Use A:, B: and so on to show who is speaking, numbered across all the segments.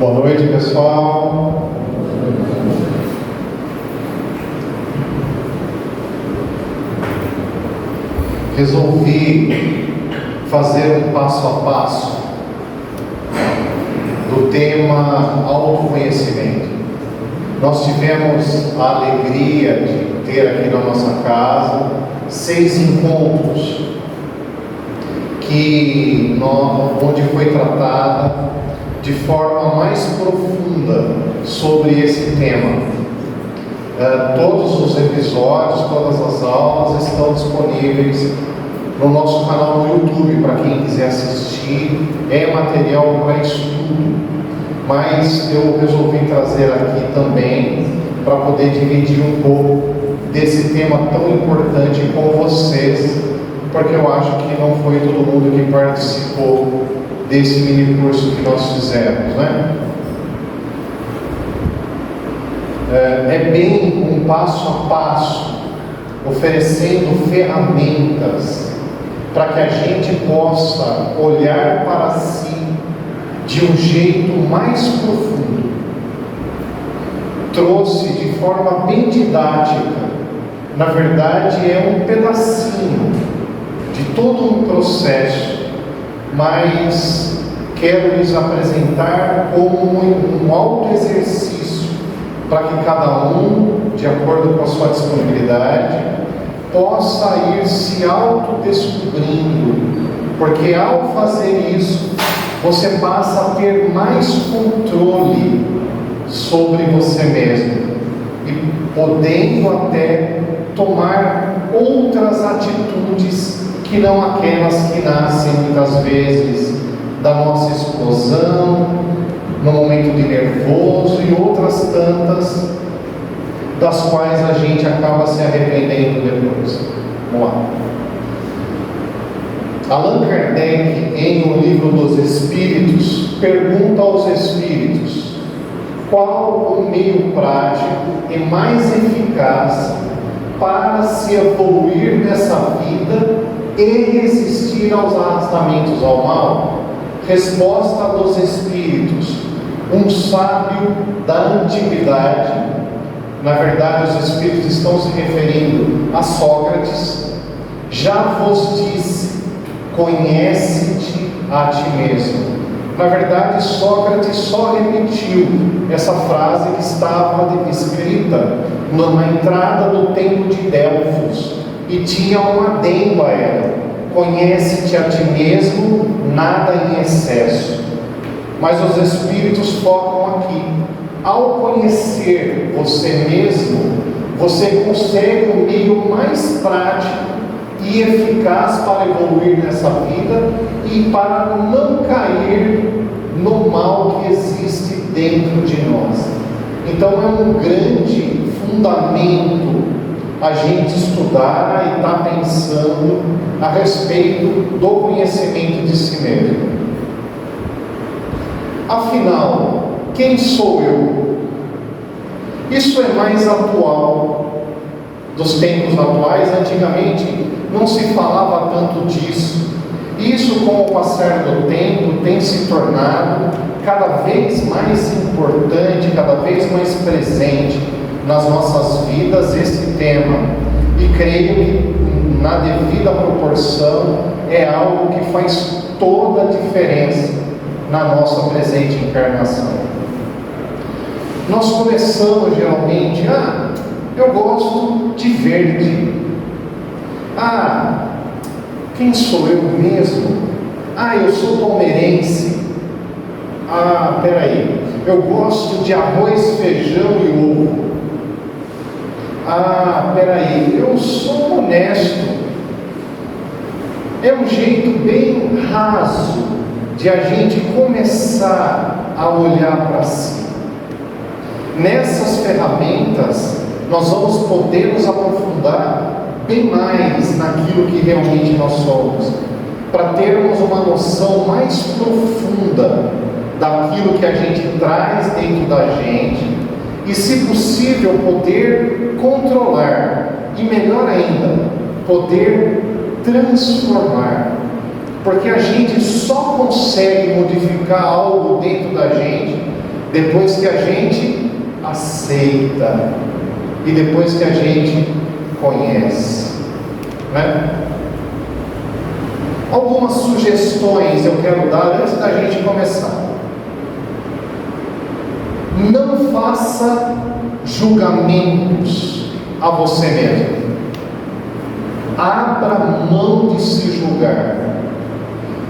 A: Boa noite, pessoal. Resolvi fazer um passo a passo do tema autoconhecimento. Nós tivemos a alegria de ter aqui na nossa casa 6 encontros onde foi tratada de forma mais profunda sobre esse tema. Todos os episódios, todas as aulas estão disponíveis no nosso canal no YouTube para quem quiser assistir. É material para estudo, mas eu resolvi trazer aqui também para poder dividir um pouco desse tema tão importante com vocês, porque eu acho que não foi todo mundo que participou desse mini curso que nós fizemos, né? É bem um passo a passo, oferecendo ferramentas para que a gente possa olhar para si de um jeito mais profundo. Trouxe de forma bem didática, na verdade é um pedacinho de todo um processo, mas quero lhes apresentar como um autoexercício para que cada um, de acordo com a sua disponibilidade, possa ir se autodescobrindo, porque ao fazer isso, você passa a ter mais controle sobre você mesmo e podendo até tomar outras atitudes que não aquelas que nascem muitas vezes da nossa explosão, no momento de nervoso e outras tantas das quais a gente acaba se arrependendo depois. Vamos lá. Allan Kardec, em O Livro dos Espíritos, pergunta aos espíritos: qual o meio prático e mais eficaz para se evoluir nessa vida e resistir aos arrastamentos ao mal? Resposta dos Espíritos: um sábio da antiguidade. Na verdade, os Espíritos estão se referindo a Sócrates. Já vos disse, conhece-te a ti mesmo. Na verdade, Sócrates só repetiu essa frase que estava escrita na entrada do templo de Delfos e tinha um adendo a ela: conhece-te a ti mesmo, nada em excesso. Mas os Espíritos focam aqui. Ao conhecer você mesmo, você consegue o meio mais prático e eficaz para evoluir nessa vida e para não cair no mal que existe dentro de nós. Então é um grande fundamento a gente estudar e estar pensando a respeito do conhecimento de si mesmo. Afinal, quem sou eu? Isso é mais atual, dos tempos atuais. Antigamente não se falava tanto disso. Isso, com o passar do tempo, tem se tornado cada vez mais importante, cada vez mais presente nas nossas vidas esse tema. E creio que, na devida proporção, é algo que faz toda a diferença na nossa presente encarnação. Nós começamos geralmente: eu gosto de verde. Quem sou eu mesmo? Eu sou palmeirense. Peraí, eu gosto de arroz, feijão e ovo. Peraí, eu sou honesto. É um jeito bem raso de a gente começar a olhar para si. Nessas ferramentas, nós vamos poder nos aprofundar bem mais naquilo que realmente nós somos, para termos uma noção mais profunda daquilo que a gente traz dentro da gente e, se possível, poder controlar e, melhor ainda, poder transformar. Porque a gente só consegue modificar algo dentro da gente depois que a gente aceita e depois que a gente conhece, né? Algumas sugestões eu quero dar antes da gente começar. Não faça julgamentos a você mesmo. Abra mão de se julgar.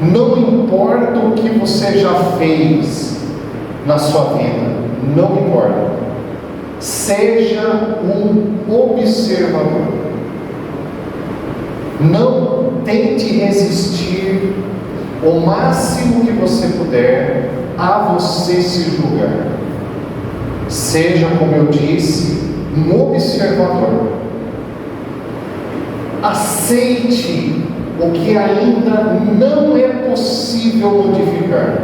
A: Não importa o que você já fez na sua vida, não importa. Seja um observador. Não tente resistir o máximo que você puder a você se julgar. Seja, como eu disse, um observador. Aceite o que ainda não é possível modificar.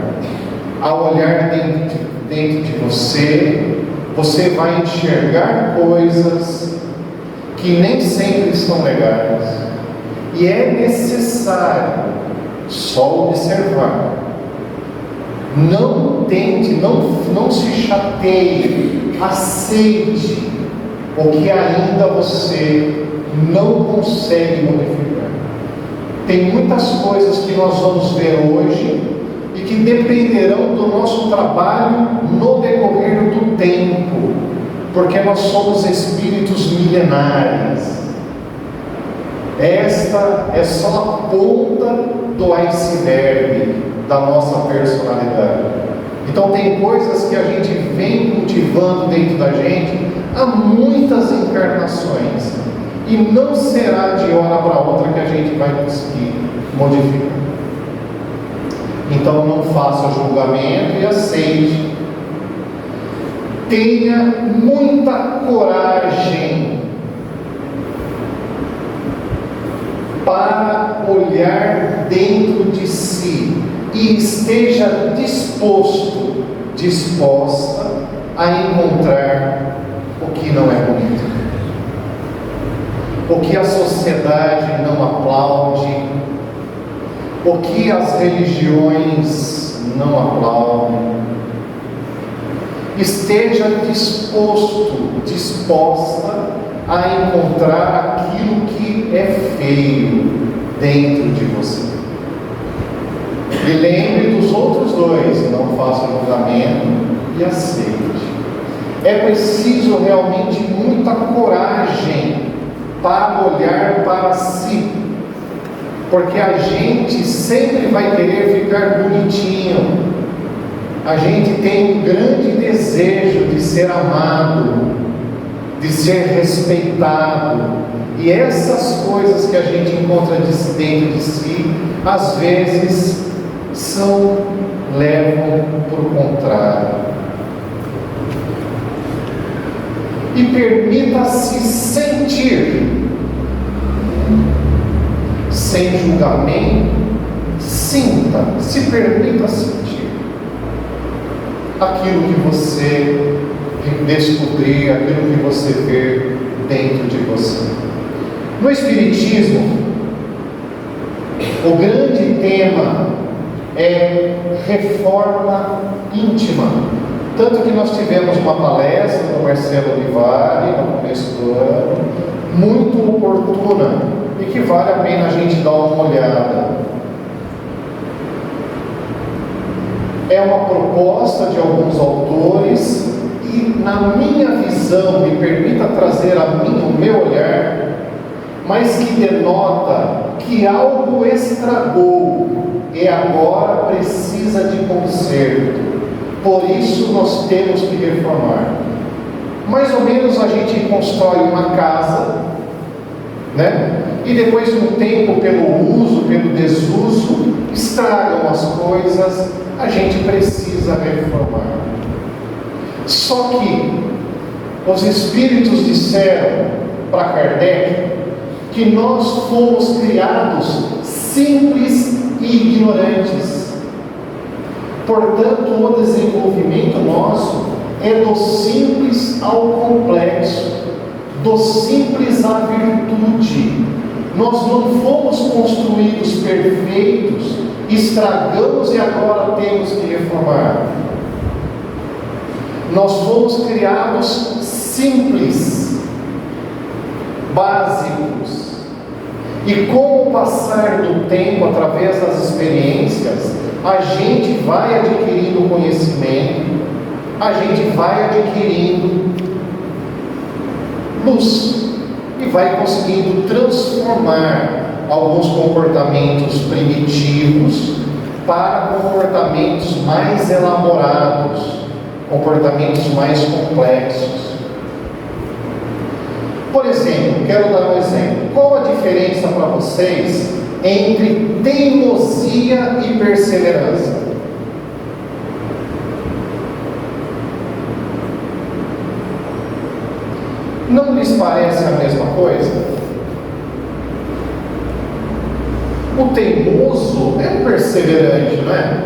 A: Ao olhar dentro de você, você vai enxergar coisas que nem sempre estão legais. E é necessário só observar. Não tente, não se chateie. Aceite o que ainda você não consegue modificar. Tem muitas coisas que nós vamos ver hoje e que dependerão do nosso trabalho no decorrer do tempo, porque nós somos espíritos milenares. Esta é só a ponta do iceberg da nossa personalidade. Então tem coisas que a gente vem cultivando dentro da gente há muitas encarnações, e não será de hora para outra que a gente vai conseguir modificar. Então não faça julgamento e aceite. Tenha muita coragem para olhar dentro de si e esteja disposta a encontrar o que não é bonito, o que a sociedade não aplaude, o que as religiões não aplaudem. Esteja disposta a encontrar aquilo que é feio dentro de você. E lembre dos outros dois: não faça julgamento e aceite. É preciso realmente muita coragem para olhar para si, porque a gente sempre vai querer ficar bonitinho. A gente tem um grande desejo de ser amado, de ser respeitado, e essas coisas que a gente encontra dentro de si, às vezes levam para o contrário. E permita-se sentir, sem julgamento. Sinta, se permita sentir aquilo que você descobrir, aquilo que você vê dentro de você. No Espiritismo, o grande tema é reforma íntima. Tanto que nós tivemos uma palestra do Marcelo Olivari no começo do ano, muito oportuna, e que vale a pena a gente dar uma olhada. É uma proposta de alguns autores, e na minha visão, me permita trazer o meu olhar, mas que denota que algo estragou e agora precisa de conserto. Por isso nós temos que reformar. Mais ou menos a gente constrói uma casa, né? E depois de um tempo, pelo uso, pelo desuso, estragam as coisas, a gente precisa reformar. Só que os espíritos disseram para Kardec que nós fomos criados simples e ignorantes. Portanto, o desenvolvimento nosso é do simples ao complexo, do simples à virtude. Nós não fomos construídos perfeitos, estragamos e agora temos que reformar. Nós fomos criados simples, básicos. E com o passar do tempo, através das experiências, a gente vai adquirindo conhecimento, a gente vai adquirindo luz e vai conseguindo transformar alguns comportamentos primitivos para comportamentos mais elaborados, comportamentos mais complexos. Por exemplo, quero dar um exemplo. Qual a diferença para vocês entre teimosia e perseverança? Não lhes parece a mesma coisa? O teimoso é um perseverante, não é?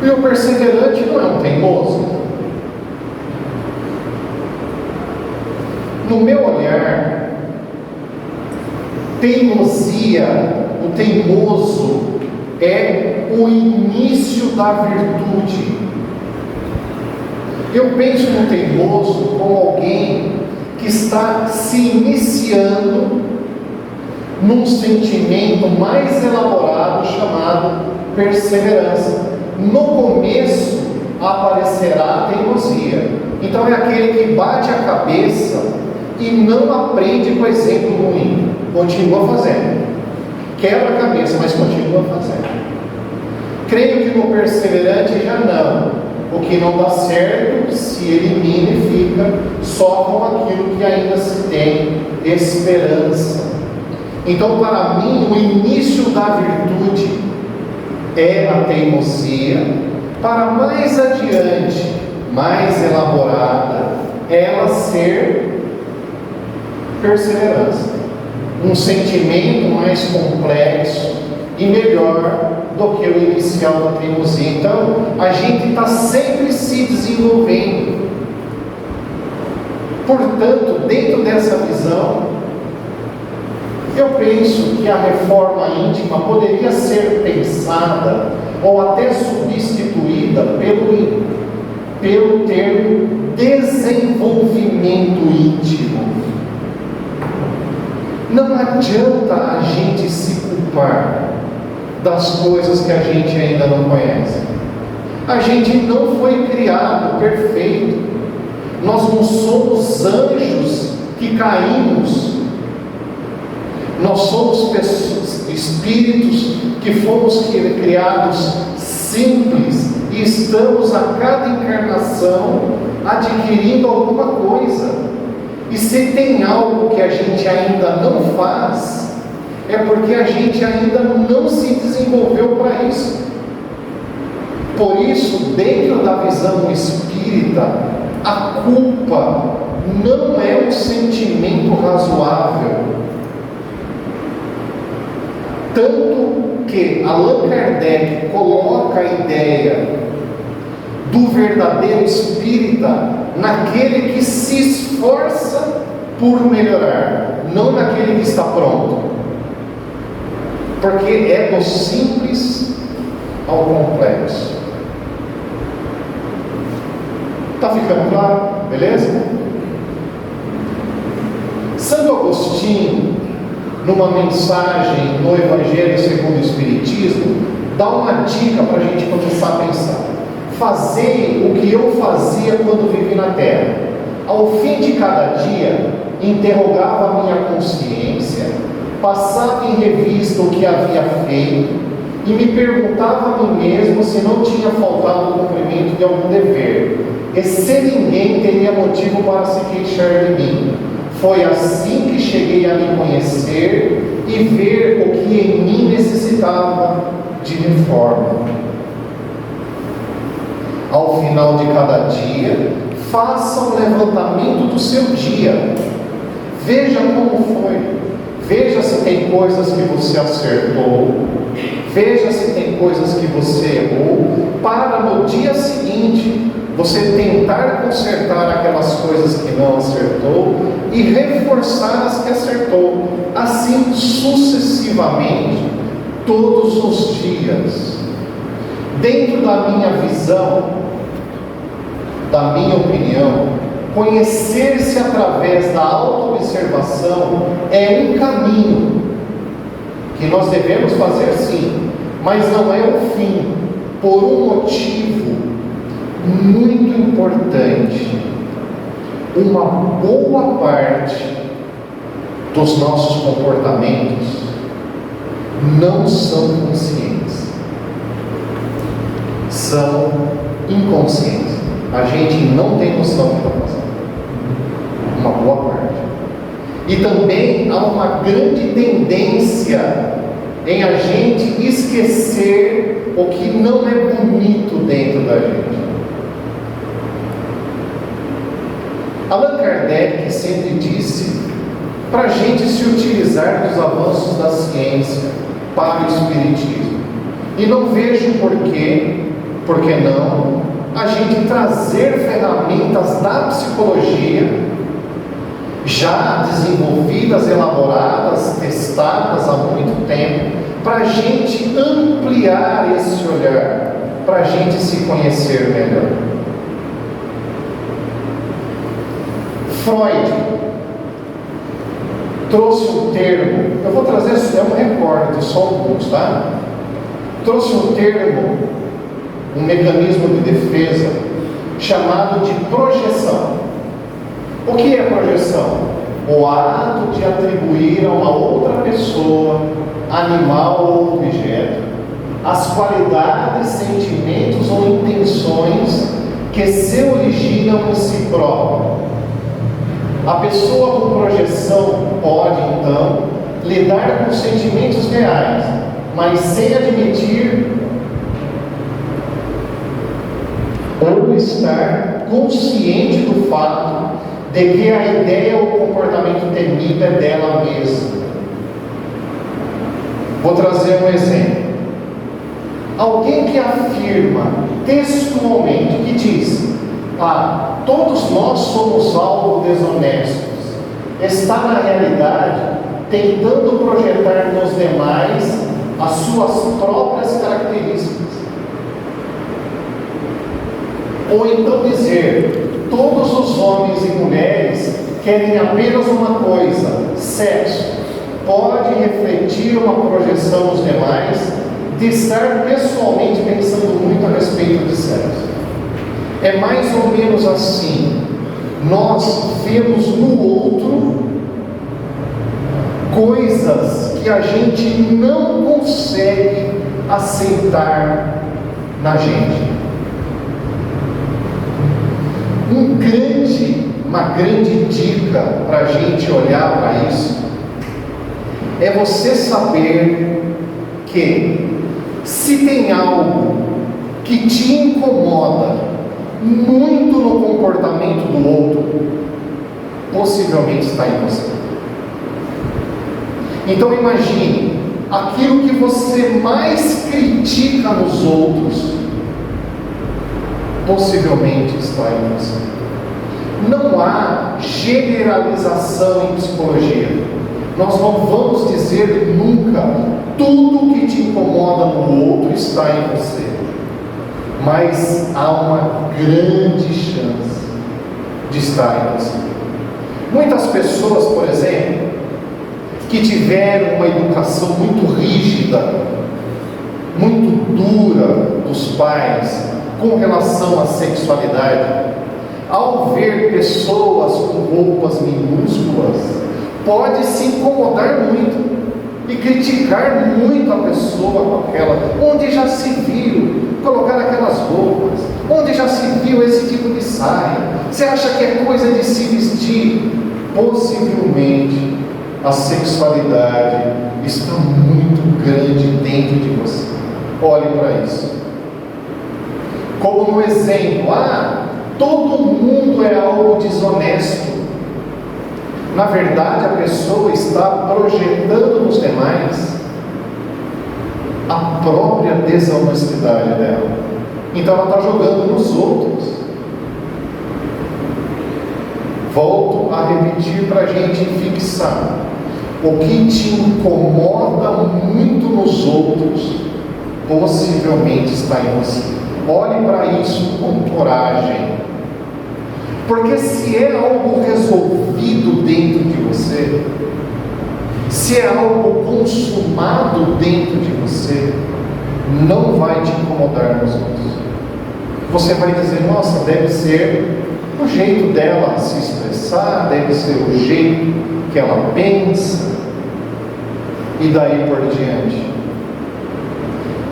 A: E o perseverante não é um teimoso. No meu olhar, teimosia, o teimoso é o início da virtude. Eu penso no teimoso como alguém que está se iniciando num sentimento mais elaborado chamado perseverança. No começo aparecerá a teimosia. Então é aquele que bate a cabeça e não aprende com exemplo ruim, continua fazendo, quebra a cabeça, mas continua fazendo. Creio que no perseverante já não, o que não dá certo se elimina e fica só com aquilo que ainda se tem esperança. Então, para mim, o início da virtude é a teimosia, para mais adiante, mais elaborada, ela ser perseverança, um sentimento mais complexo e melhor do que o inicial da teimosia. Então, a gente está sempre se desenvolvendo. Portanto, dentro dessa visão, eu penso que a reforma íntima poderia ser pensada ou até substituída pelo termo desenvolvimento íntimo. Não adianta a gente se culpar das coisas que a gente ainda não conhece. A gente não foi criado perfeito. Nós não somos anjos que caímos. Nós somos espíritos que fomos criados simples e estamos a cada encarnação adquirindo alguma coisa. E se tem algo que a gente ainda não faz, é porque a gente ainda não se desenvolveu para isso. Por isso, dentro da visão espírita, a culpa não é um sentimento razoável. Tanto que Allan Kardec coloca a ideia do verdadeiro espírita naquele que se esforça por melhorar, não naquele que está pronto. Porque é do simples ao complexo. Está ficando claro? Beleza? Santo Agostinho, numa mensagem no Evangelho segundo o Espiritismo, dá uma dica para a gente começar a pensar. Fazei o que eu fazia quando vivi na terra. Ao fim de cada dia, interrogava a minha consciência, passava em revista o que havia feito e me perguntava a mim mesmo se não tinha faltado o cumprimento de algum dever, e se ninguém teria motivo para se queixar de mim. Foi assim que cheguei a me conhecer e ver o que em mim necessitava de reforma. Ao final de cada dia, faça um levantamento do seu dia. Veja como foi. Veja se tem coisas que você acertou. Veja se tem coisas que você errou. Para no dia seguinte, você tentar consertar aquelas coisas que não acertou e reforçar as que acertou. Assim sucessivamente, todos os dias. Dentro da minha visão, da minha opinião, conhecer-se através da autoobservação é um caminho que nós devemos fazer sim, mas não é o fim, por um motivo muito importante. Uma boa parte dos nossos comportamentos não são conscientes, são inconscientes. A gente não tem noção do que está fazendo. Uma boa parte. E também há uma grande tendência em a gente esquecer o que não é bonito dentro da gente. Allan Kardec sempre disse para a gente se utilizar dos avanços da ciência para o espiritismo. E não vejo por que não, a gente trazer ferramentas da psicologia já desenvolvidas, elaboradas, testadas há muito tempo, para a gente ampliar esse olhar, para a gente se conhecer melhor. Freud trouxe um termo, eu vou trazer, é um recorte, só alguns, tá? Trouxe um termo, um mecanismo de defesa, chamado de projeção. O que é projeção? O ato de atribuir a uma outra pessoa, animal ou objeto, as qualidades, sentimentos ou intenções que se originam em si próprio. A pessoa com projeção pode, então, lidar com os sentimentos reais, mas sem admitir ou estar consciente do fato de que a ideia ou comportamento temido é dela mesma. Vou trazer um exemplo. Alguém que afirma textualmente, que diz: todos nós somos algo desonestos, está na realidade tentando projetar nos demais as suas próprias características. Ou então dizer: todos os homens e mulheres querem apenas uma coisa, sexo, pode refletir uma projeção nos demais de estar pessoalmente pensando muito a respeito de sexo. É mais ou menos assim. Nós vemos no outro coisas que a gente não consegue aceitar na gente. Uma grande dica para a gente olhar para isso é você saber que se tem algo que te incomoda muito no comportamento do outro, possivelmente está em você. Então imagine, aquilo que você mais critica nos outros, possivelmente está em você. Não há generalização em psicologia. Nós não vamos dizer nunca tudo que te incomoda no outro está em você. Mas há uma grande chance de estar em você. Muitas pessoas, por exemplo, que tiveram uma educação muito rígida, muito dura dos pais com relação à sexualidade, ao ver pessoas com roupas minúsculas, pode se incomodar muito e criticar muito a pessoa com aquela, onde já se viu colocar aquelas roupas, onde já se viu esse tipo de saia, você acha que é coisa de se vestir? Possivelmente a sexualidade está muito grande dentro de você. Olhe para isso. Como no exemplo, todo mundo é algo desonesto. Na verdade, a pessoa está projetando nos demais a própria desonestidade dela. Então ela está jogando nos outros. Volto a repetir para a gente fixar. O que te incomoda muito nos outros, possivelmente está em você. Olhe para isso com coragem. Porque se é algo resolvido dentro de você, se é algo consumado dentro de você, não vai te incomodar nos outros. Você vai dizer, nossa, deve ser o jeito dela se expressar, deve ser o jeito que ela pensa, e daí por diante.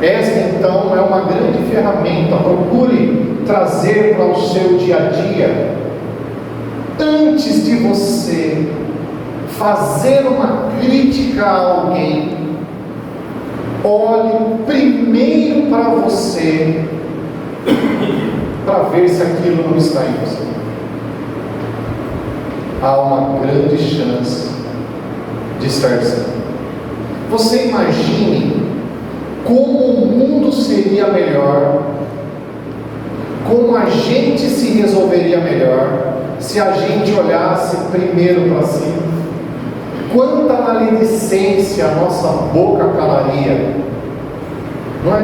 A: Esta então é uma grande ferramenta. Procure trazer para o seu dia a dia. Antes de você fazer uma crítica a alguém, olhe primeiro para você, para ver se aquilo não está em você. Há uma grande chance de estar certo. Você imagine como o mundo seria melhor, como a gente se resolveria melhor, se a gente olhasse primeiro para si. Quanta maledicência a nossa boca calaria, não é?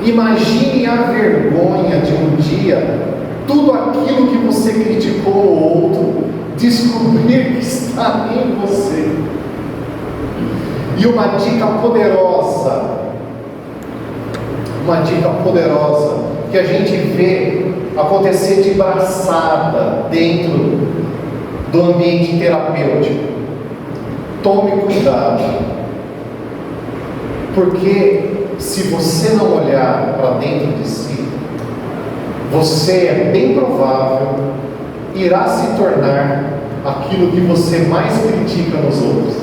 A: Imagine a vergonha de um dia, tudo aquilo que você criticou o outro, descobrir que está em você. E uma dica poderosa que a gente vê acontecer de braçada dentro do ambiente terapêutico. Tome cuidado, porque se você não olhar para dentro de si, você é bem provável irá se tornar aquilo que você mais critica nos outros.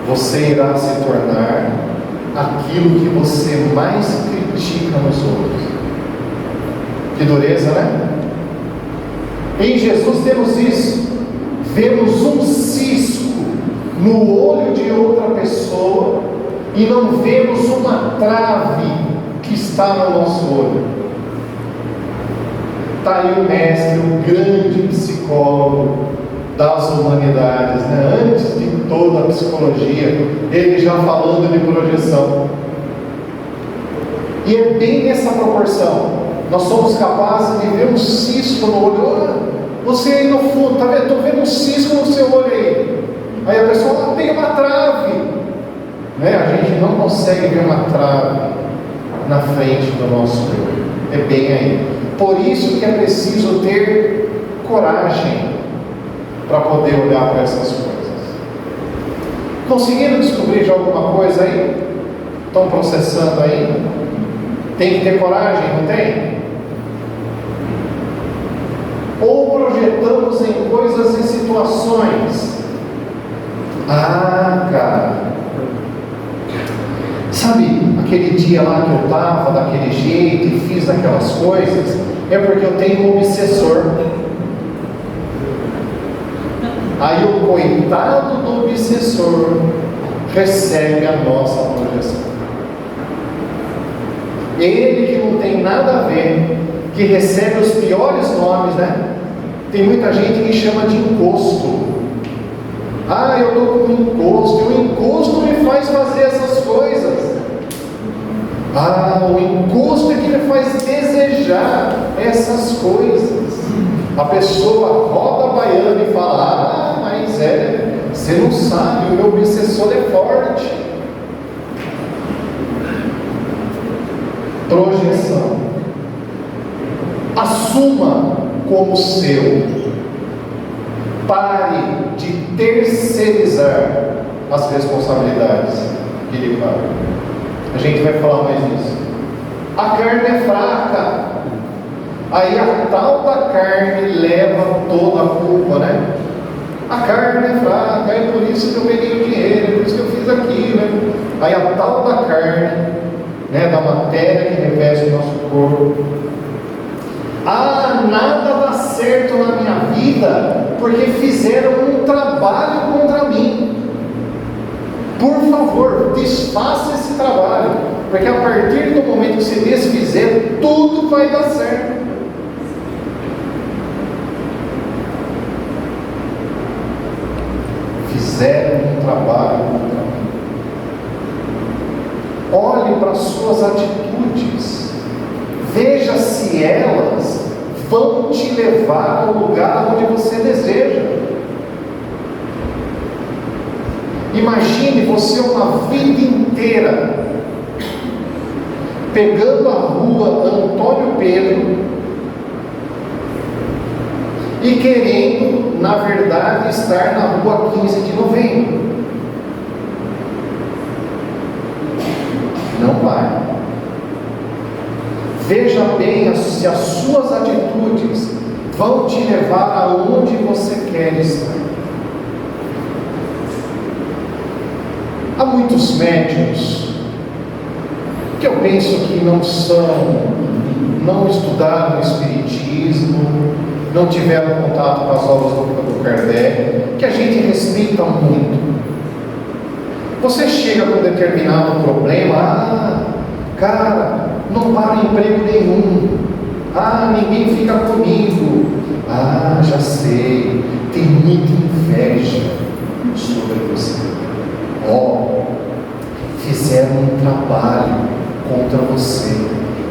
A: Você irá se tornar aquilo que você mais critica nos outros. Que dureza, né? Em Jesus temos isso. Vemos um cisco no olho de outra pessoa e não vemos uma trave que está no nosso olho. Está aí o mestre, o grande psicólogo das humanidades, né? Antes de toda a psicologia, ele já falando de projeção. E é bem nessa proporção. Nós somos capazes de ver um cisco no olho. Olha, você aí no fundo, tá vendo? Estou vendo um cisco no seu olho aí. Aí a pessoa tem uma trave, né? A gente não consegue ver uma trave na frente do nosso olho. É bem aí. Por isso que é preciso ter coragem para poder olhar para essas coisas. Conseguiram descobrir já alguma coisa aí? Estão processando aí? Tem que ter coragem, não tem? Ou projetamos em coisas e situações? Ah, cara, sabe aquele dia lá que eu estava daquele jeito e fiz aquelas coisas? É porque eu tenho um obsessor. Aí o coitado do obsessor recebe a nossa projeção. Ele que não tem nada a ver, que recebe os piores nomes, né? Tem muita gente que chama de encosto. Ah, eu estou com encosto, e o encosto me faz fazer essas coisas. Ah, o encosto é que me faz desejar essas coisas. A pessoa roda a baiana e fala, ah, mas você não sabe, o meu obsessor é forte. Projeção. Assuma como seu. Pare de terceirizar as responsabilidades que lhe cabem. A gente vai falar mais disso. A carne é fraca. Aí a tal da carne leva toda a culpa, né? A carne é fraca, é por isso que eu peguei o dinheiro, é por isso que eu fiz aquilo, né? Aí a tal da carne, né, da matéria que reveste o nosso corpo. Ah, nada dá certo na minha vida porque fizeram um trabalho contra mim. Por favor, desfaça esse trabalho, porque a partir do momento que você desfizer, tudo vai dar certo. Fizeram um trabalho se elas vão te levar ao lugar onde você deseja. Imagine você uma vida inteira pegando a rua Antônio Pedro e querendo, na verdade, estar na rua 15 de novembro. Não vai. Veja bem se as suas atitudes vão te levar aonde você quer estar. Há muitos médiuns que eu penso que não estudaram o Espiritismo, não tiveram contato com as obras do Kardec, que a gente respeita muito. Você chega com um determinado problema, cara, não para emprego nenhum, ninguém fica comigo, já sei, tem muita inveja sobre você. Fizeram um trabalho contra você,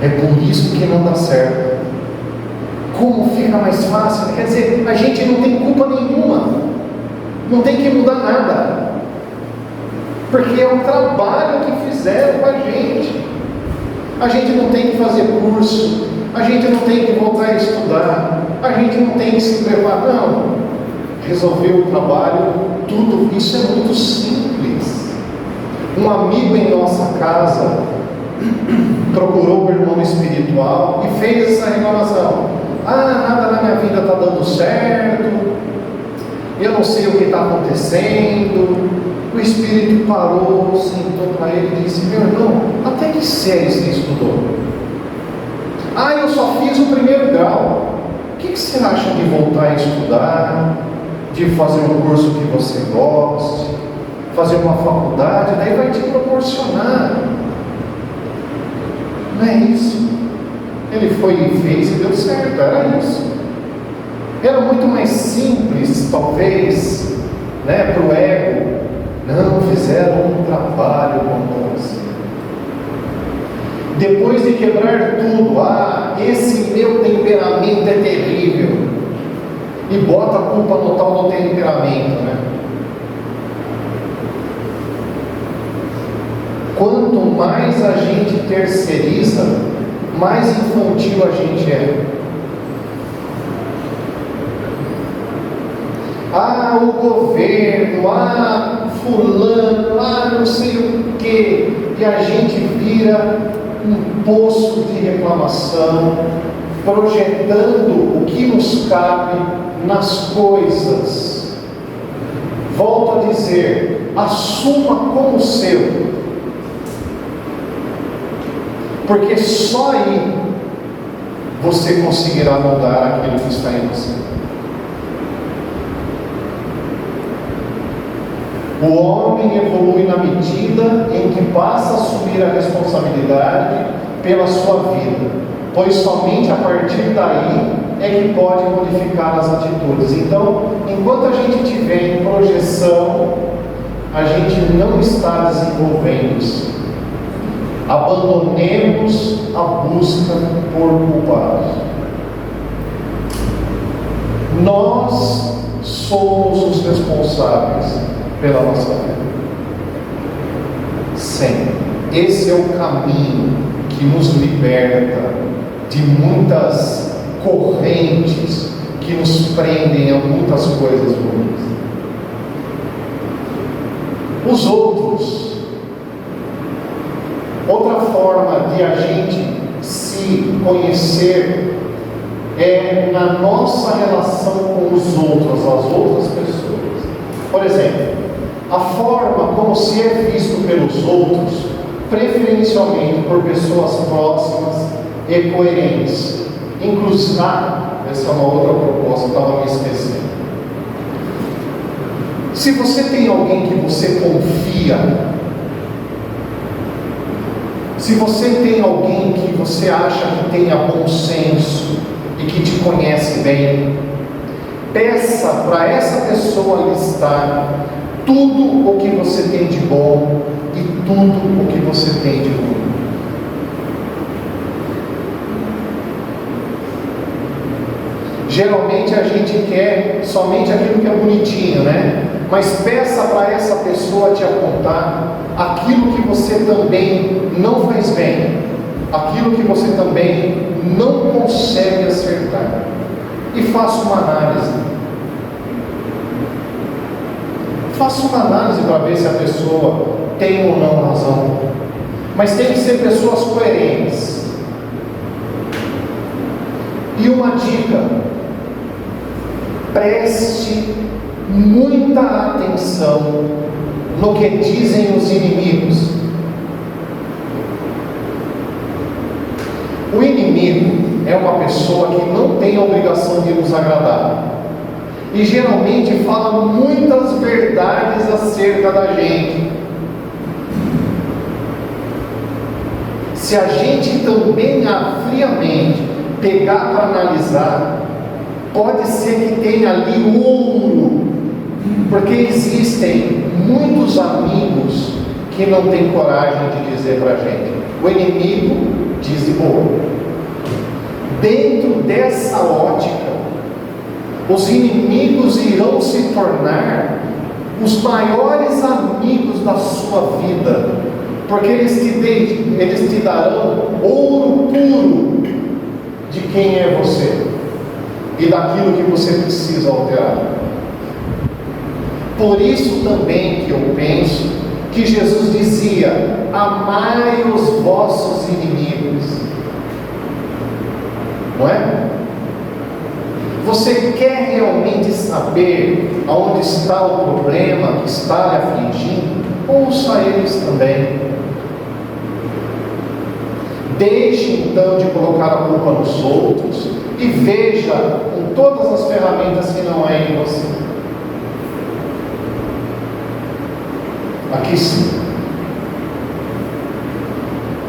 A: é por isso que não dá certo. Como fica mais fácil? Quer dizer, a gente não tem culpa nenhuma, não tem que mudar nada, porque é um trabalho que fizeram com a gente. A gente não tem que fazer curso, a gente não tem que voltar a estudar, a gente não tem que se preparar, não. Resolver o trabalho, tudo isso é muito simples. Um amigo em nossa casa procurou o irmão espiritual e fez essa reclamação. Nada na minha vida está dando certo, eu não sei o que está acontecendo. O Espírito parou, sentou para ele e disse: meu irmão, até que série você estudou? Eu só fiz o primeiro grau. O que você acha de voltar a estudar, de fazer um curso que você goste, fazer uma faculdade, daí vai te proporcionar. Não é isso. Ele foi e fez e deu certo, era isso. Era muito mais simples, talvez, para o ego. Não, fizeram um trabalho contra você. Depois de quebrar tudo, esse meu temperamento é terrível, e bota a culpa no tal do temperamento, Quanto mais a gente terceiriza, mais infantil a gente é. O governo, fulano, não sei o que, e a gente vira um poço de reclamação, projetando o que nos cabe nas coisas. Volto a dizer, assuma como seu, porque só aí você conseguirá mudar aquilo que está em você. O homem evolui na medida em que passa a assumir a responsabilidade pela sua vida, pois somente a partir daí é que pode modificar as atitudes. Então, enquanto a gente tiver em projeção, a gente não está desenvolvendo-se. Abandonemos a busca por culpados. Nós somos os responsáveis pela nossa vida. Sempre. Esse é o caminho que nos liberta de muitas correntes que nos prendem a muitas coisas ruins. Os outros. Outra forma de a gente se conhecer é na nossa relação com os outros, as outras pessoas. Por exemplo, a forma como se é visto pelos outros, preferencialmente por pessoas próximas e coerentes. Inclusive, essa é uma outra proposta, estava me esquecendo. Se você tem alguém que você confia, se você tem alguém que você acha que tenha bom senso e que te conhece bem, peça para essa pessoa listar tudo o que você tem de bom e tudo o que você tem de ruim. Geralmente a gente quer somente aquilo que é bonitinho, né? Mas peça para essa pessoa te apontar aquilo que você também não faz bem, aquilo que você também não consegue acertar. E faça uma análise. Faça uma análise para ver se a pessoa tem ou não razão. Mas tem que ser pessoas coerentes. E uma dica: preste muita atenção no que dizem os inimigos. O inimigo é uma pessoa que não tem a obrigação de nos agradar. E geralmente fala muitas verdades acerca da gente. Se a gente também friamente pegar para analisar, pode ser que tenha ali ouro, porque existem muitos amigos que não têm coragem de dizer para a gente. O inimigo diz de boa. Dentro dessa ótica, os inimigos irão se tornar os maiores amigos da sua vida, porque eles te darão ouro puro de quem é você e daquilo que você precisa alterar. Por isso também que eu penso que Jesus dizia: amai os vossos inimigos. Não é? Você quer realmente saber aonde está o problema que está lhe afligindo? Ouça eles também. Deixe então de colocar a culpa nos outros e veja com todas as ferramentas que não é em você. Aqui sim.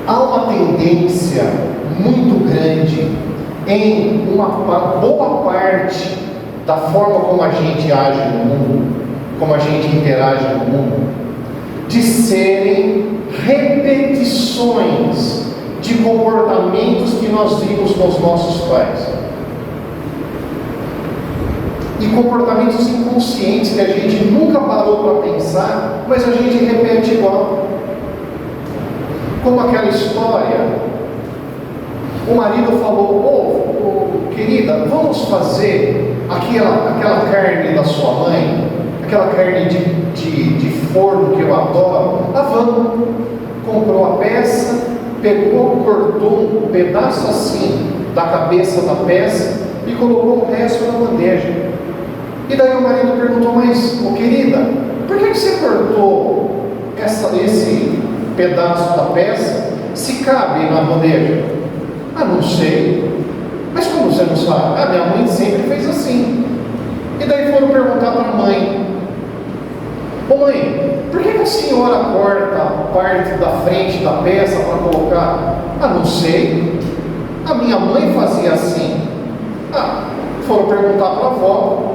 A: Há uma tendência muito grande em uma boa parte da forma como a gente age no mundo, como a gente interage no mundo, de serem repetições de comportamentos que nós vimos nos nossos pais. E comportamentos inconscientes que a gente nunca parou para pensar, mas a gente repete igual. Como aquela história, o marido falou: querida, vamos fazer aquela carne da sua mãe, aquela carne de forno que eu adoro. Vamos. Comprou a peça, pegou, cortou um pedaço assim da cabeça da peça e colocou o resto na bandeja. E daí o marido perguntou: mas, querida, por que você cortou esse pedaço da peça se cabe na bandeja? Não sei. Mas como você não sabe? Minha mãe sempre fez assim. E daí foram perguntar para a mãe: mãe, por que a senhora corta a parte da frente da peça para colocar? Não sei. A minha mãe fazia assim. Foram perguntar para a avó: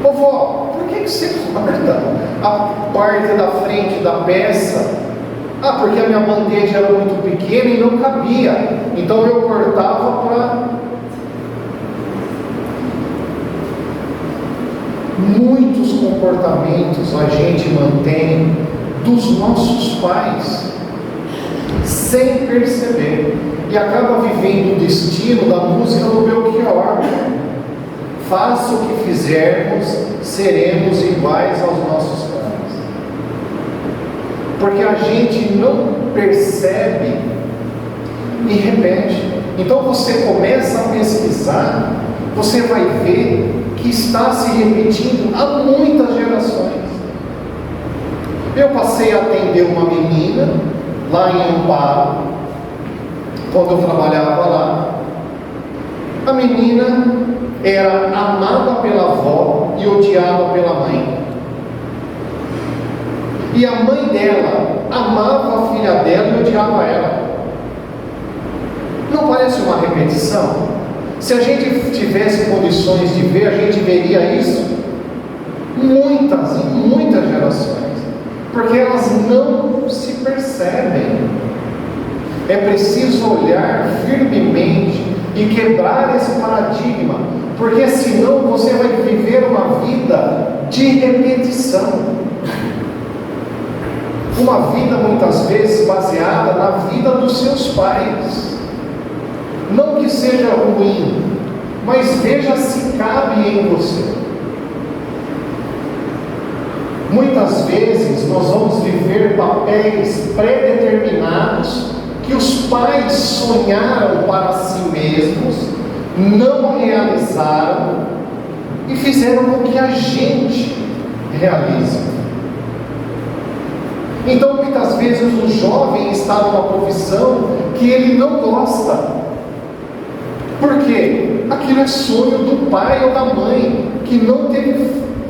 A: vó, por que você corta a parte da frente da peça? Porque a minha bandeja era muito pequena e não cabia, então eu cortava para... Muitos comportamentos a gente mantém dos nossos pais sem perceber e acaba vivendo o destino da música do Belchior: faça o que fizermos, seremos iguais aos nossos pais. Porque a gente não percebe e repete. Então você começa a pesquisar, você vai ver que está se repetindo há muitas gerações. Eu passei a atender uma menina lá em Amparo, quando eu trabalhava lá. A menina era amada pela avó e odiada pela mãe. E a mãe dela amava a filha dela e odiava ela. Não parece uma repetição? Se a gente tivesse condições de ver, a gente veria isso muitas e muitas gerações, porque elas não se percebem. É preciso olhar firmemente e quebrar esse paradigma, porque senão você vai viver uma vida de repetição, uma vida muitas vezes baseada na vida dos seus pais. Não que seja ruim, mas veja se cabe em você. Muitas vezes nós vamos viver papéis pré-determinados que os pais sonharam para si mesmos, não realizaram e fizeram com que a gente realize. Então muitas vezes o jovem está numa profissão que ele não gosta. Por quê? Aquilo é sonho do pai ou da mãe, que não teve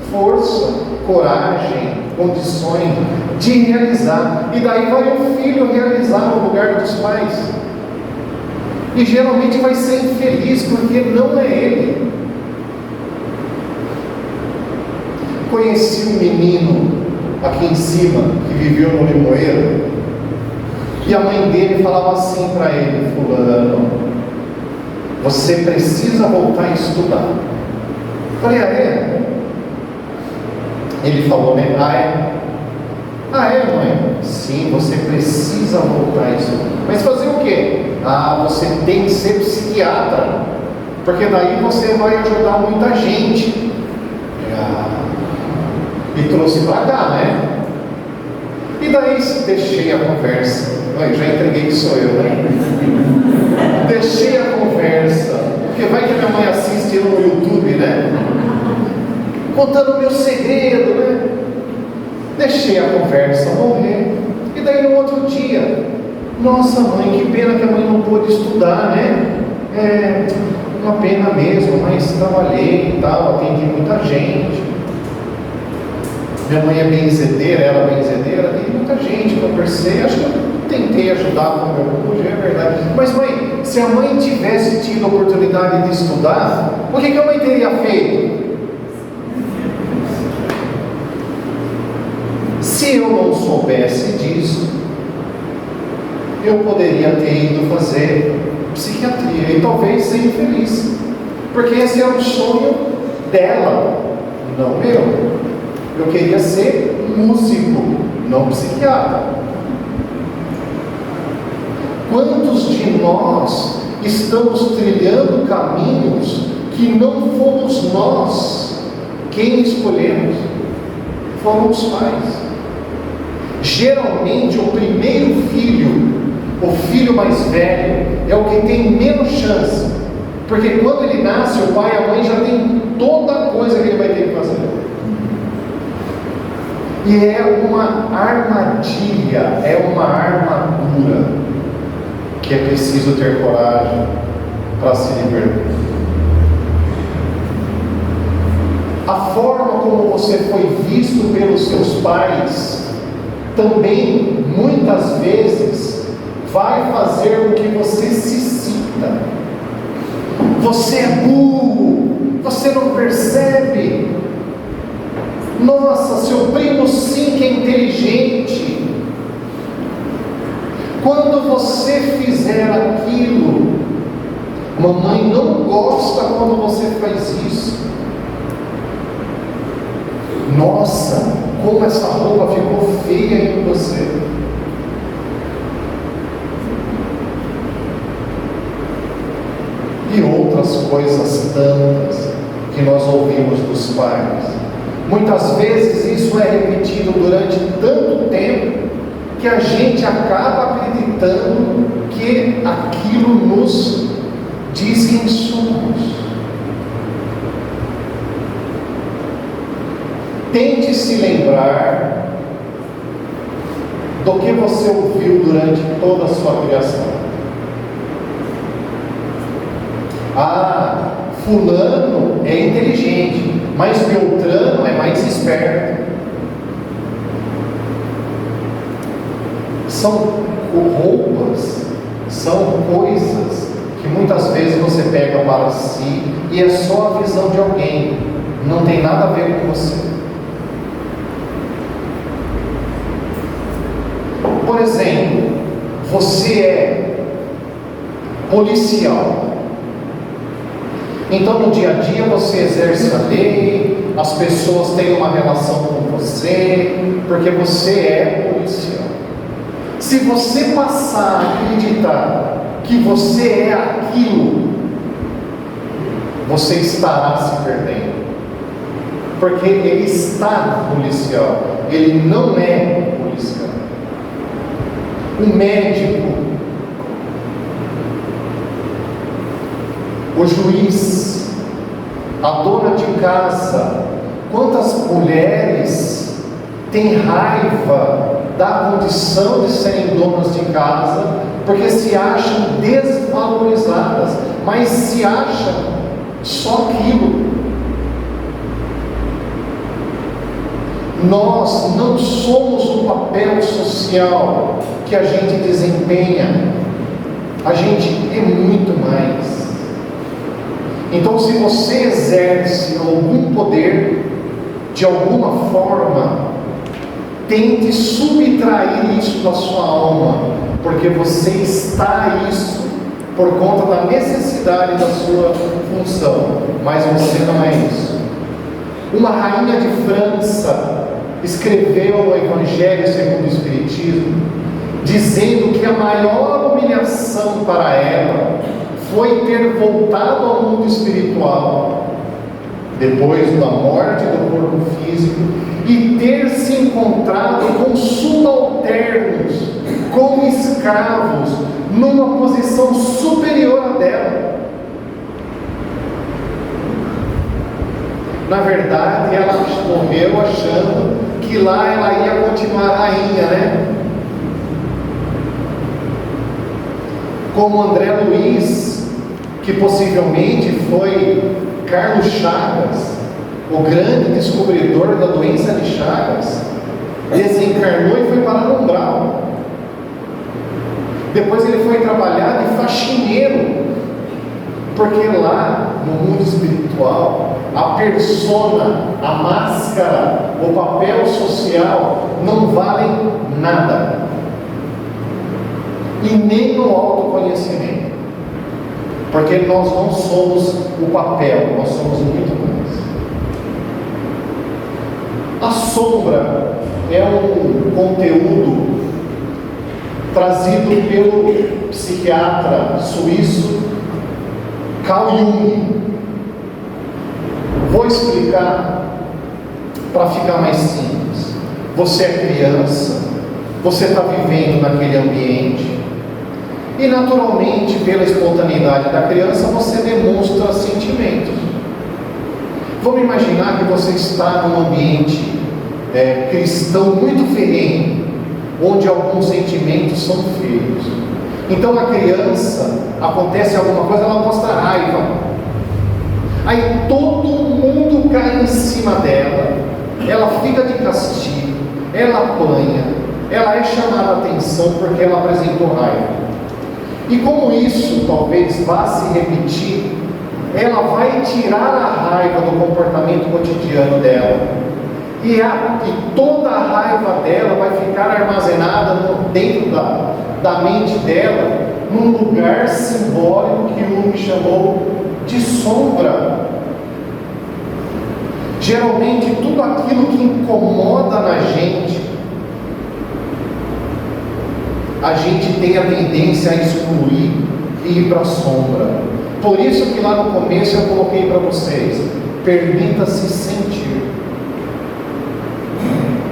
A: força, coragem, condições de realizar. E daí vai o filho realizar no lugar dos pais. E geralmente vai ser infeliz, porque não é ele. Conheci um menino aqui em cima, que viveu no Limoeiro, e a mãe dele falava assim para ele: fulano, você precisa voltar a estudar. Eu falei: ah, é? Ele falou, né? Ah, é? Ah, é, mãe? Sim, você precisa voltar a estudar. Mas fazer o quê? Ah, você tem que ser psiquiatra, porque daí você vai ajudar muita gente. E trouxe para cá, né? E daí deixei a conversa. Eu já entreguei que sou eu, né? Deixei a conversa, porque vai que minha mãe assiste no YouTube, né? Contando o meu segredo, né? Deixei a conversa morrer. E daí no outro dia: nossa mãe, que pena que a mãe não pôde estudar, né? É uma pena mesmo, mas trabalhei e tal, atendi muita gente. Minha mãe é benzedeira, ela é benzedeira, tem muita gente, conversei, acho que eu tentei ajudar como eu pude, é verdade. Mas mãe, se a mãe tivesse tido a oportunidade de estudar, o que a mãe teria feito? Se eu não soubesse disso, eu poderia ter ido fazer psiquiatria e talvez ser infeliz, porque esse era o sonho dela, não meu. Eu queria ser músico, não psiquiatra. Quantos de nós estamos trilhando caminhos que não fomos nós quem escolhemos? Foram os pais. Geralmente o primeiro filho, o filho mais velho, é o que tem menos chance, porque quando ele nasce, o pai e a mãe já tem toda a coisa que ele vai ter que fazer. E é uma armadilha, é uma armadura que é preciso ter coragem para se libertar. A forma como você foi visto pelos seus pais também, muitas vezes, vai fazer com que você se sinta: você é burro, você não percebe. Nossa, seu primo sim que é inteligente. Quando você fizer aquilo, mamãe não gosta quando você faz isso. Nossa, como essa roupa ficou feia em você. E outras coisas tantas que nós ouvimos dos pais. Muitas vezes isso é repetido durante tanto tempo que a gente acaba acreditando que aquilo nos diz quem somos. Tente se lembrar do que você ouviu durante toda a sua criação. Ah, fulano é inteligente, mas Beltrano é mais esperto. São roupas, são coisas que muitas vezes você pega para si e é só a visão de alguém, não tem nada a ver com você. Por exemplo, você é policial Então no dia a dia você exerce a lei, as pessoas têm uma relação com você, porque você é policial. Se você passar a acreditar que você é aquilo, você estará se perdendo. Porque ele está policial, ele não é policial. O médico, o juiz, a dona de casa, quantas mulheres têm raiva da condição de serem donas de casa, porque se acham desvalorizadas, mas se acham só aquilo. Nós não somos o papel social que a gente desempenha, a gente é muito mais. Então, se você exerce algum poder, de alguma forma, tente subtrair isso da sua alma, porque você está isso por conta da necessidade da sua função, mas você não é isso. Uma rainha de França escreveu o Evangelho segundo o Espiritismo, dizendo que a maior humilhação para ela foi ter voltado ao mundo espiritual, depois da morte do corpo físico, e ter se encontrado com subalternos, com escravos, numa posição superior à dela. Na verdade, ela morreu achando que lá ela ia continuar rainha, né? Como André Luiz, que possivelmente foi Carlos Chagas, o grande descobridor da doença de Chagas, desencarnou e foi parar no umbral. Depois ele foi trabalhar de faxineiro, porque lá no mundo espiritual, a persona, a máscara, o papel social não valem nada, e nem no autoconhecimento, porque nós não somos o papel, nós somos muito mais. A sombra é um conteúdo trazido pelo psiquiatra suíço Carl Jung. Vou explicar para ficar mais simples. Você é criança, você está vivendo naquele ambiente, e naturalmente, pela espontaneidade da criança, você demonstra sentimentos. Vamos imaginar que você está num ambiente cristão muito ferrenho, onde alguns sentimentos são feios. Então a criança, acontece alguma coisa, ela mostra raiva. Aí todo mundo cai em cima dela, ela fica de castigo, ela apanha, ela é chamada a atenção porque ela apresentou raiva. E como isso talvez vá se repetir, ela vai tirar a raiva do comportamento cotidiano dela, e toda a raiva dela vai ficar armazenada dentro da mente dela, num lugar simbólico que Jung chamou de sombra. Geralmente tudo aquilo que incomoda na gente, a gente tem a tendência a excluir e ir para a sombra. Por isso que lá no começo eu coloquei para vocês: permita-se sentir.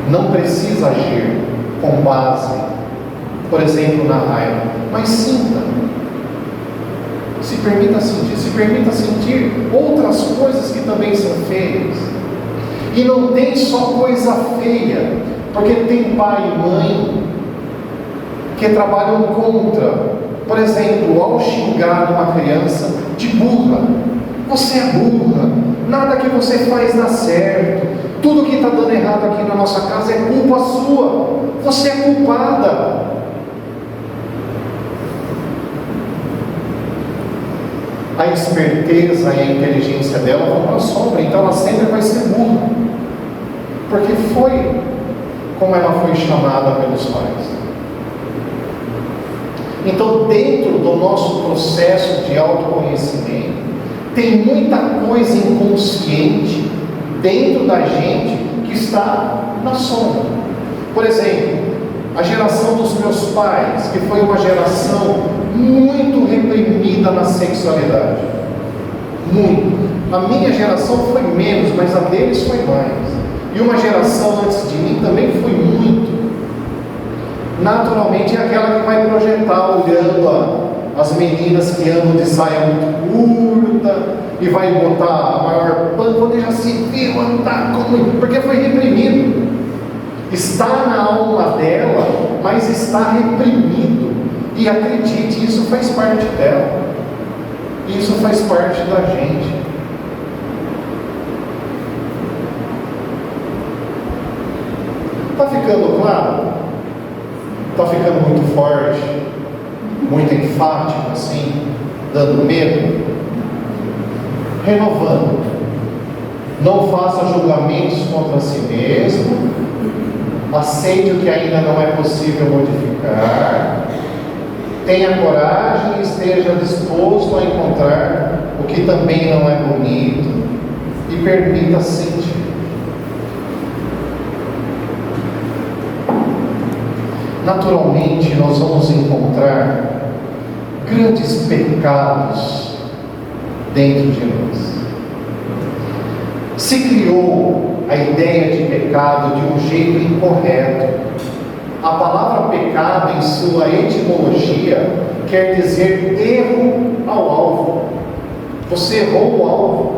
A: Não precisa agir com base, por exemplo, na raiva, mas sinta. Se permita sentir outras coisas que também são feias. E não tem só coisa feia, porque tem pai e mãe que trabalham contra. Por exemplo, ao xingar uma criança de burra: você é burra, nada que você faz dá certo, tudo que está dando errado aqui na nossa casa é culpa sua, você é culpada. A esperteza e a inteligência dela vão para a sombra, então ela sempre vai ser burra, porque foi como ela foi chamada pelos pais. Então, dentro do nosso processo de autoconhecimento, Tem muita coisa inconsciente dentro da gente que está na sombra. Por exemplo, a geração dos meus pais, que foi uma geração muito reprimida na sexualidade. Muito. A minha geração foi menos, mas a deles foi mais. E uma geração antes de mim também foi muito. Naturalmente é aquela que vai projetar olhando as meninas que andam de saia muito curta e vai botar a maior pano, quando já se viram andar como... porque foi reprimido. Está na alma dela, mas está reprimido. E acredite, isso faz parte dela. Isso faz parte da gente. Está ficando claro? Está ficando muito forte? Muito enfático assim? Dando medo? Renovando. Não faça julgamentos contra si mesmo. Aceite o que ainda não é possível modificar. Tenha coragem e esteja disposto a encontrar o que também não é bonito e permita sentir. Naturalmente, nós vamos encontrar grandes pecados dentro de nós. Se criou a ideia de pecado de um jeito incorreto. A palavra pecado, em sua etimologia, quer dizer erro ao alvo. Você errou o alvo,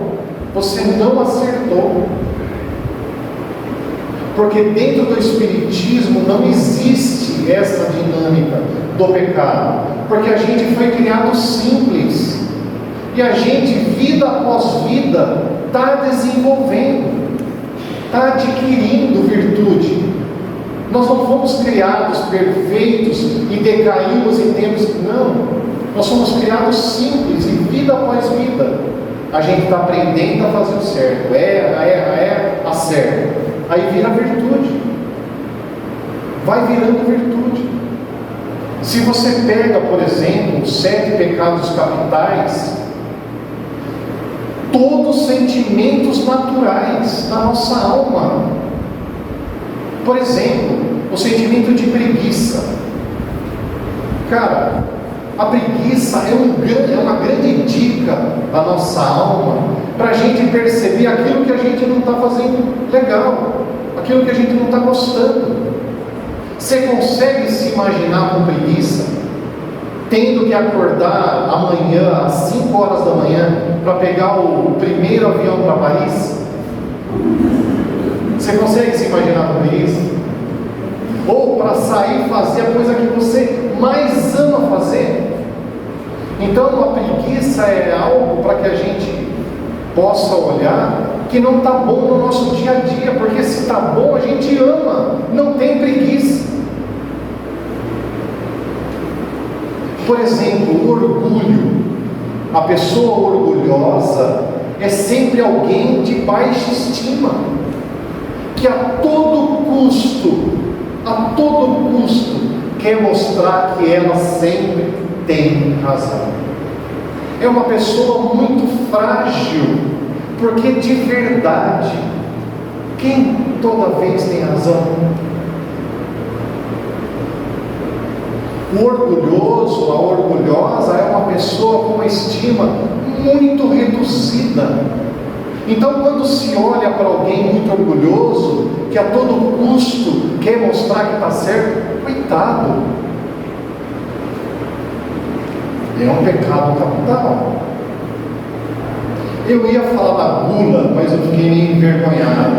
A: você não acertou. Porque dentro do Espiritismo não existe essa dinâmica do pecado. Porque a gente foi criado simples. E a gente, vida após vida, está desenvolvendo, está adquirindo virtude. Nós não fomos criados perfeitos e decaímos em tempos que não. Nós somos criados simples e vida após vida a gente está aprendendo a fazer o certo. Acerta. Aí vira virtude. Vai virando virtude. Se você pega, por exemplo, os 7 pecados capitais, todos sentimentos naturais da nossa alma. Por exemplo, o sentimento de preguiça. Cara, a preguiça é uma grande dica da nossa alma para a gente perceber aquilo que a gente não está fazendo legal, aquilo que a gente não está gostando. Você consegue se imaginar com preguiça, tendo que acordar amanhã às 5 horas da manhã para pegar o primeiro avião para Paris? Você consegue se imaginar com preguiça? Ou para sair e fazer a coisa que você mais ama fazer? Então a preguiça é algo para que a gente possa olhar que não está bom no nosso dia a dia, porque se está bom a gente ama, não tem preguiça. Por exemplo, o orgulho. A pessoa orgulhosa é sempre alguém de baixa estima, que a todo custo quer mostrar que ela sempre tem razão. É uma pessoa muito frágil, porque de verdade, quem toda vez tem razão? O orgulhoso, a orgulhosa é uma pessoa com uma estima muito reduzida. Então, quando se olha para alguém muito orgulhoso, que a todo custo quer mostrar que está certo, coitado, é um pecado capital. Eu ia falar da gula, mas eu fiquei meio envergonhado.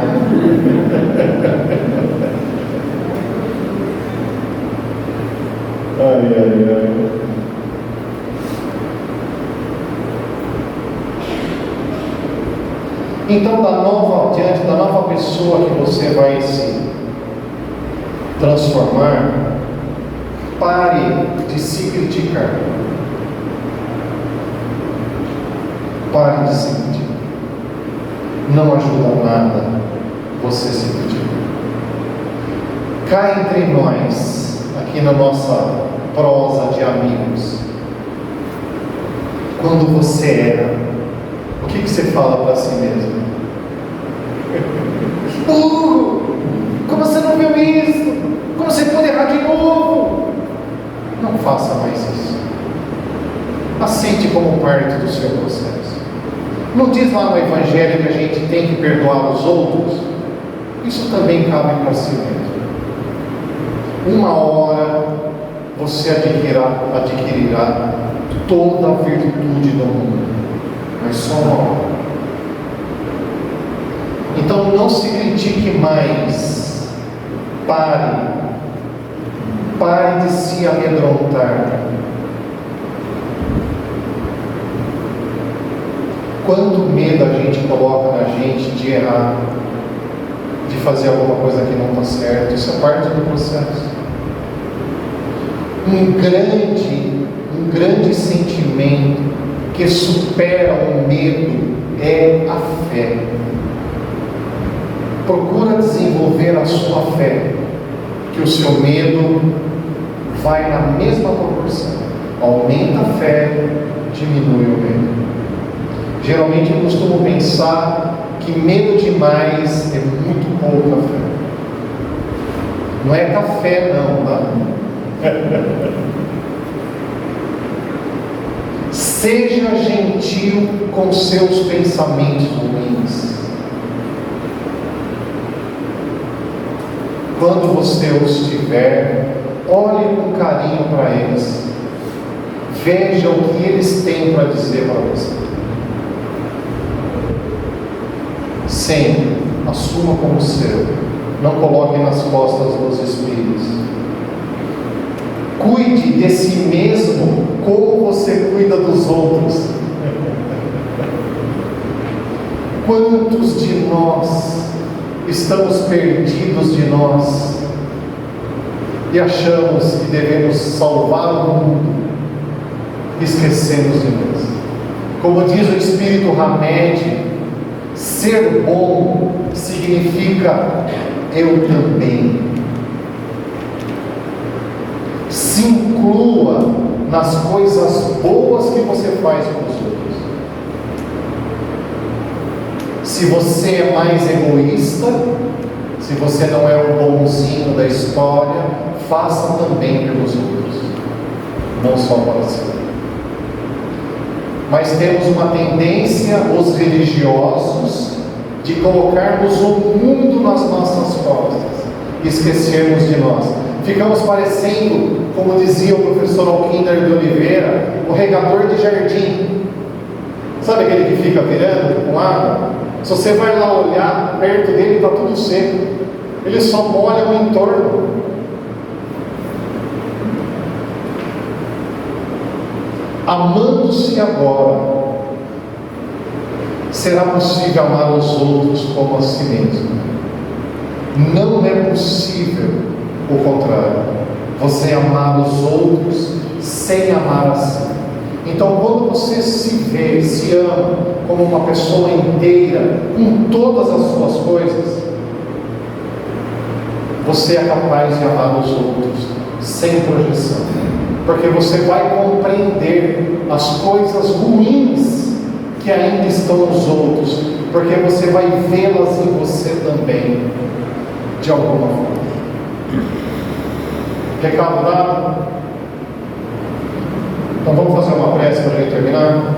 A: Ai. Então, diante da nova pessoa que você vai se transformar, pare de se criticar. Pare de se criticar. Não ajuda nada você se criticar. Cá entre nós, aqui na nossa prosa de amigos, quando você era, que você fala para si mesmo? Como você não viu isso? Como você pode errar de novo? Não faça mais isso. Aceite como parte do seu processo. Não diz lá no Evangelho que a gente tem que perdoar os outros? Isso também cabe para si mesmo. Uma hora você adquirirá toda a virtude do mundo, mas só uma hora. Então não se critique mais. Pare de se amedrontar. Quanto medo a gente coloca na gente de errar, de fazer alguma coisa que não está certo. Isso é parte do processo. Um grande sentimento que supera o medo é a fé. Procura desenvolver a sua fé, que o seu medo vai na mesma proporção. Aumenta a fé, diminui o medo. Geralmente eu costumo pensar que medo demais é muito pouca fé. Não é café não, tá? Seja gentil com seus pensamentos ruins. Quando você os tiver, olhe com carinho para eles. Veja o que eles têm para dizer para você. Sempre assuma como seu. Não coloque nas costas dos espíritos. Cuide de si mesmo como você cuida dos outros. Quantos de nós estamos perdidos de nós e achamos que devemos salvar o mundo, esquecemos de nós? Como diz o Espírito Hamed, ser bom significa eu também. Se inclua nas coisas boas que você faz com os outros. Se você é mais egoísta, se você não é o bonzinho da história, faça também pelos outros, não só para si. Mas temos uma tendência, os religiosos, de colocarmos o mundo nas nossas costas e esquecermos de nós. Ficamos parecendo, como dizia o professor Alquinder de Oliveira, o regador de jardim. Sabe aquele que fica virando com água? Se você vai lá olhar, perto dele está tudo seco. Ele só molha o entorno. Amando-se agora, será possível amar os outros como a si mesmo. Não é possível o contrário. Você amar os outros sem amar a si. Então, quando você se vê, se ama como uma pessoa inteira, com todas as suas coisas, você é capaz de amar os outros sem projeção. Porque você vai compreender as coisas ruins que ainda estão nos outros, porque você vai vê-las em você também, de alguma forma. Recado dado? Então vamos fazer uma prece para a gente terminar?